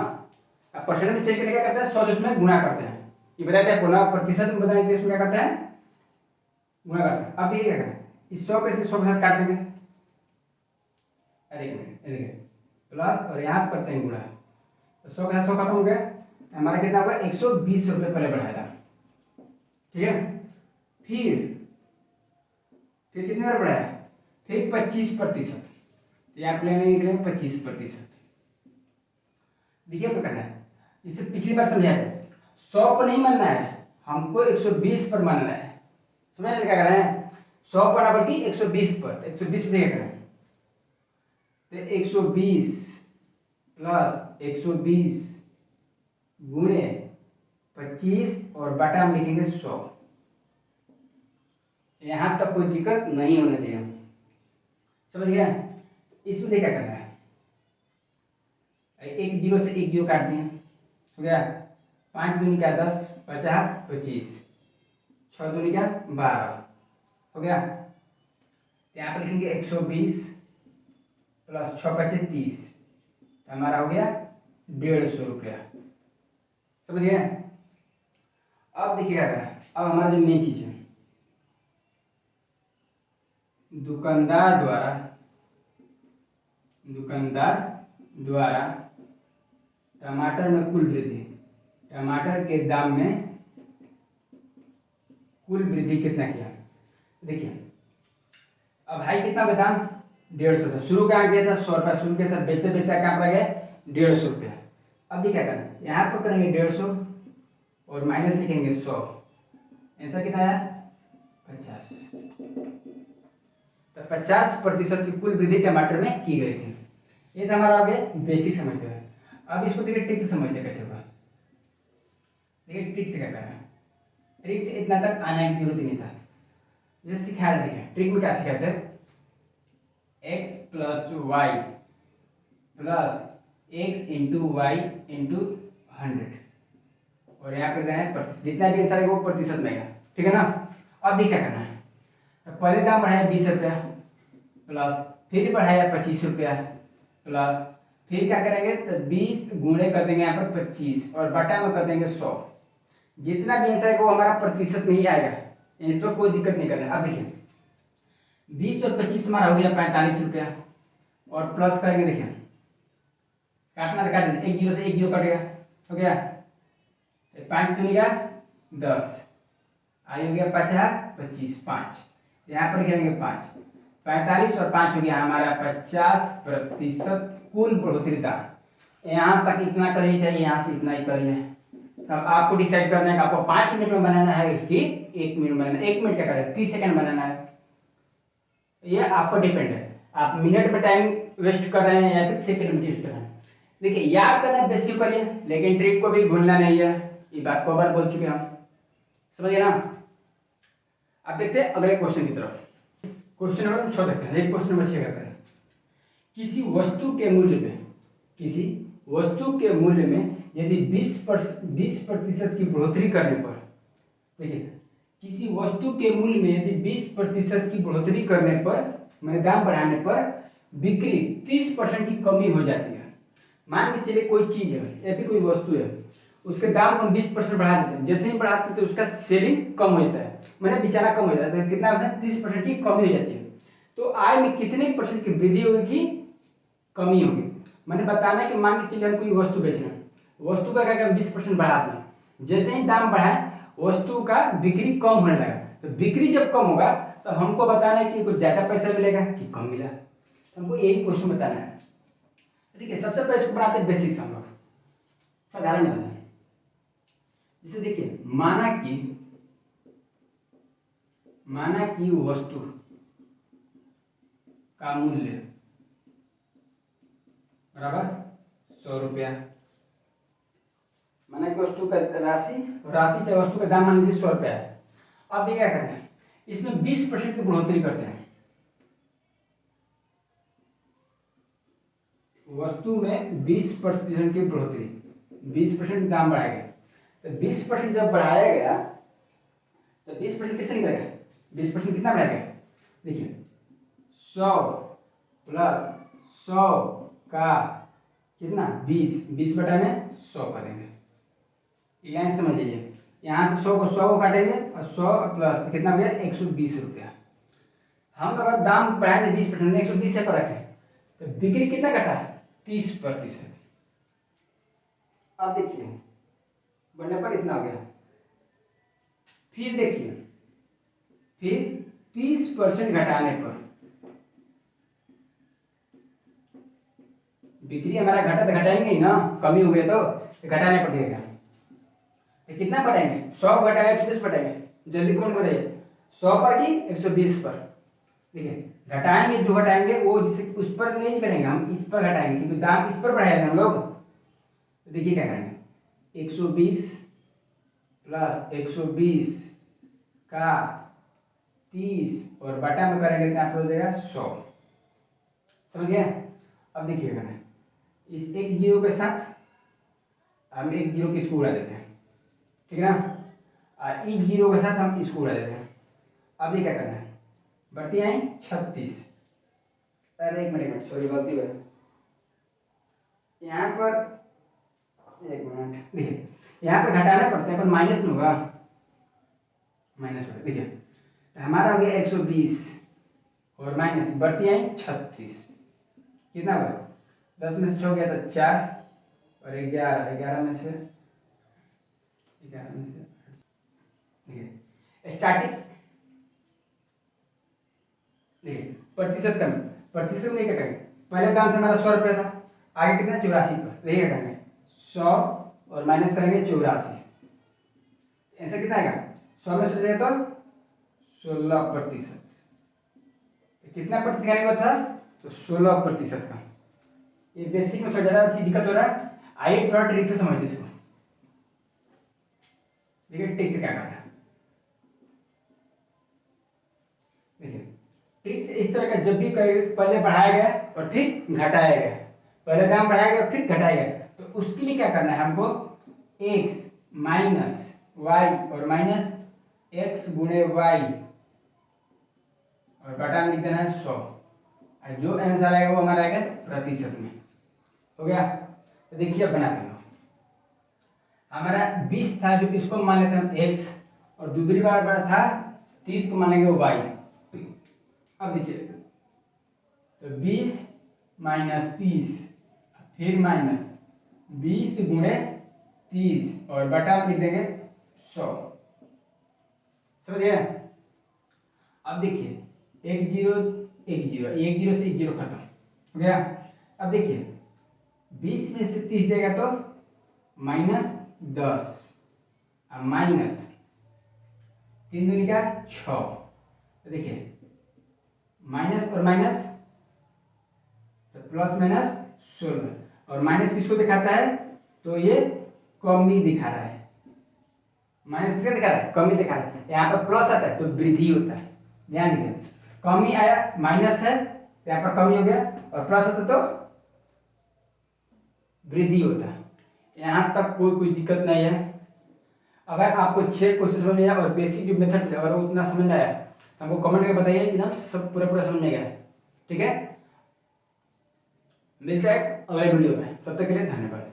अब परसेंट में चेक करके क्या करते हैं 100 जिसमें गुणा करते हैं, ये बताते हैं पुनः प्रतिशत में बताने के लिए इसमें क्या करते हैं गुणा करते हैं। अब ये क्या करें, इस 100 को 100 के साथ काट देंगे, अरे एक मिनट देखिए प्लस और यहाँ करते हैं गुणा, तो 100 का 100 खत्म हो गया, हमारा कितना हुआ 120 रुपये पहले बढ़ाया था, ठीक है। फिर कितने बार बढ़ाया, फिर 25%, यहाँ पे लेंगे 25%। देखिए क्या करना है, इससे पिछली बार समझाया था 100 पर नहीं मानना है, हमको 120 पर मानना है, समझ क्या कर रहे हैं 100 पर ना बल्कि 120 पर। 120 पर क्या करें, तो 120 प्लस 120 गुणे 25 और बटा में लिखेंगे 100। यहां तक कोई दिक्कत नहीं होना चाहिए, समझ गया। इसमें क्या करना है, एक जीरो से एक जीरो काट दिए, हो गया 5 दूनी का 10 50 25, 6 दूनी क्या 12 हो गया। यहाँ पर लिखेंगे 120 प्लस 6 5 30, हमारा हो गया 150 रुपया। समझिए। अब देखिएगा, अब हमारा जो मेन चीज है, दुकानदार द्वारा टमाटर में कुल वृद्धि, टमाटर के दाम में कुल वृद्धि कितना किया। देखिए अब भाई कितना का दाम 150 रुपया, शुरू कहाँ किया था 100 रुपया शुरू किया था, बेचते बेचते कहाँ पर गए 150 रुपया। अब देखिए क्या करना, यहाँ पर करेंगे 150 और माइनस लिखेंगे 100, ऐसा कितना आया 50। तो 50% की कुल वृद्धि टमाटर में की गई थी। ये था हमारा आगे बेसिक समझते हैं। अब इसको देखिए ट्रिक से समझते कैसे होगा। देखिए ट्रिक से क्या करना है, ट्रिक से इतना तक आने की जरूरत नहीं था, जैसे सिखाया देखिए ट्रिक में क्या सिखाते हैं, x plus Y plus X into Y into 100, और यहाँ पे जितना भी आंसर है वो प्रतिशत में है, ठीक है ना। अब भी क्या करना है, तो पहले दाम बढ़ाया 20 रुपया प्लस फिर बढ़ाया 25 रुपया प्लस फिर क्या करेंगे तो 20 गुणे कर देंगे यहाँ पर 25 और बटा में कर देंगे 100। जितना भी आंसर है वो हमारा प्रतिशत में ही आएगा, इन पर कोई दिक्कत नहीं करना। अब देखिए 20 और 25 हमारा हो गया 45 रुपया, और प्लस करेंगे देखिए काटना तो काट देंगे, एक जीरो से एक जीरो कट गया, हो गया 5 दूनी का 10, आई हो गया 50 25 5, यहाँ पर लिखेंगे 5, 45 और 5 हो गया हमारा 50% कुल बढ़ोतरी दाम। यहाँ तक इतना करिए, चाहिए यहाँ से इतना ही करिए। अब आपको डिसाइड करना है कि आपको 5 मिनट में बनाना है कि 1 मिनट में बनाना है। 1 मिनट क्या करें 30 सेकंड बनाना है, ये आप पर डिपेंड है, आप मिनट में टाइम वेस्ट कर रहे हैं या फिर सेकंड में वेस्ट कर रहे हैं। देखिए याद करना बेसिक करिए, लेकिन ट्रिक को भी भूलना नहीं है, ये बात को बार बोल चुके हम, समझिए ना। अब देखते हैं अगले क्वेश्चन की तरफ। क्वेश्चन नंबर 6 देखते हैं। एक क्वेश्चन नंबर 6 का करें, किसी वस्तु के मूल्य में यदि 20% की बढ़ोतरी करने पर, देखिए किसी वस्तु के मूल्य में यदि 20% की बढ़ोतरी करने पर, मैंने दाम बढ़ाने पर बिक्री 30% की कमी हो जाती है। मान के चलिए कोई चीज है या फिर कोई वस्तु है, उसके दाम को हम 20% बढ़ा देते हैं, जैसे ही बढ़ाते हैं तो उसका सेलिंग कम हो जाता है, मैंने बेचाना कम हो जाता है, कितना होता है 30% की कमी हो जाती है। तो आय में कितने परसेंट की वृद्धि होगी, कमी होगी। मैंने बताना है कि मान के चलिए हम कोई वस्तु बेच रहे हैं, वस्तु का क्या 20% बढ़ा दें, जैसे ही दाम बढ़ाए वस्तु का बिक्री कम होने लगा, तो बिक्री जब कम होगा तो हमको बताना है कि कुछ ज्यादा पैसा मिलेगा कि कम मिला, तो हमको यही क्वेश्चन बताना है। ठीक है, सबसे पहले इसको बनाते हैं बेसिक्स हम लोग, साधारण है। जैसे देखिए माना कि वस्तु का मूल्य बराबर 100 रुपया, माना कि वस्तु का राशि चाहे वस्तु का दाम मान लीजिए 100 रुपया है। अब ये क्या करते हैं, इसमें 20% की बढ़ोतरी करते हैं, वस्तु में 20% की बढ़ोतरी, 20% दाम बढ़ाया गया, तो 20% जब बढ़ाया गया तो 20% किससे निकलेगा, 20% कितना बढ़ाया गया, देखिए 100 प्लस 100 का कितना 20 बटा में 100 करेंगे, यहाँ समझ लीजिए, यहाँ से 100 को काटेंगे और 100 प्लस कितना हो गया 120 रुपया। हम अगर दाम बढ़ाएंगे 20%, 120 पर रखें तो बिक्री कितना घटा 30%। अब देखिए बढ़ने पर इतना हो गया, फिर देखिए फिर 30% घटाने पर बिक्री हमारा घटा तो घटाएंगे ही ना, कमी हो गया तो घटाने पर देगा, तो कितना बढ़ाएंगे 100 घटाएंगे 120 बढ़ाएंगे, जल्दी कौन बताइए 100 पर कि 120 पर। देखिए घटाएंगे, जो घटाएंगे वो जिसे उस पर नहीं घटाएंगे, हम इस पर घटाएंगे क्योंकि दाम इस पर बढ़ाएंगे हम लोग। तो देखिए क्या करेंगे 120 प्लस 120 का 30 और बटा में करेंगे तो आपको हो जाएगा 100, समझ गए। अब देखिएगा इस एक जीरो के साथ हम एक जीरो किसको उड़ा देते हैं, ठीक है ना। इस जीरो के साथ हम इसको उड़ा देते हैं। अब ये क्या करना है, बढ़ती आई 36, अरे एक मिनट सॉरी गलती हुई यहाँ पर, एक मिनट देखिए यहाँ पर घटाना पड़ता है, यहाँ पर माइनस में होगा, माइनस होगा। देखिए हमारा हो गया 120 और माइनस बढ़ती आई 36, कितना हुआ 10 में से 6 गया तो 4 और 11, 11 में से देखिए स्टार्टिंग, देखिए प्रतिशत कम, प्रतिशत नहीं क्या करेंगे, पहले दाम से हमारा 100 रुपया था, आगे कितना 84 पर, देखिए क्या करेंगे 100 और माइनस करेंगे 84, ऐसा कितना आएगा 100 में से तो 16%, कितना प्रतिशत का था तो 16% का। ये बेसिक में थोड़ा ज़्यादा दिक्कत हो रहा है, आइए थोड़ा ट्रिक से समझते इसको। देखिए ट्रिक से क्या करना है, देखिए ट्रिक से इस तरह का, जब भी पहले बढ़ाया गया और फिर घटाया गया, पहले दाम बढ़ाया गया फिर घटाया गया, तो उसके लिए क्या करना है हमको, x माइनस वाई और माइनस x गुणे वाई और बटा में लिख देना है 100, जो आंसर आएगा वो हमारा आएगा प्रतिशत में। हो गया, तो देखिए अब बनाते हैं, हमारा 20 था जो इसको मान लेते हैं हम x और दूसरी बार बड़ा था 30 को मानेंगे y। अब देखिए तो 20 माइनस 30 फिर माइनस 20 गुणे 30 और बटा में लिख देंगे 100, समझिए। अब देखिए एक जीरो एक जीरो, एक जीरो से एक जीरो खत्म हो गया। अब देखिए 20 में से 30 जाएगा तो -10, अब माइनस 3 दूनी का 6, तो देखिए माइनस और माइनस तो प्लस माइनस 16, और माइनस किसको दिखाता है तो ये कमी दिखा रहा है, माइनस किसका दिखा रहा है, कमी दिखा रहा है। यहाँ पर प्लस आता है तो वृद्धि होता है, ध्यान दीजिए, कमी आया माइनस है तो यहाँ पर कमी हो गया, और प्लस आता तो वृद्धि होता है। यहाँ तक कोई दिक्कत नहीं है। अगर आपको 6 क्वेश्चन समझ में आया और बेसिक जो मेथड अगर वो उतना समझ में आया तो हमको कमेंट करके बताइए कि ना सब पूरा समझ में गया, ठीक है। मिलते हैं अगले वीडियो में, तब तक के लिए धन्यवाद।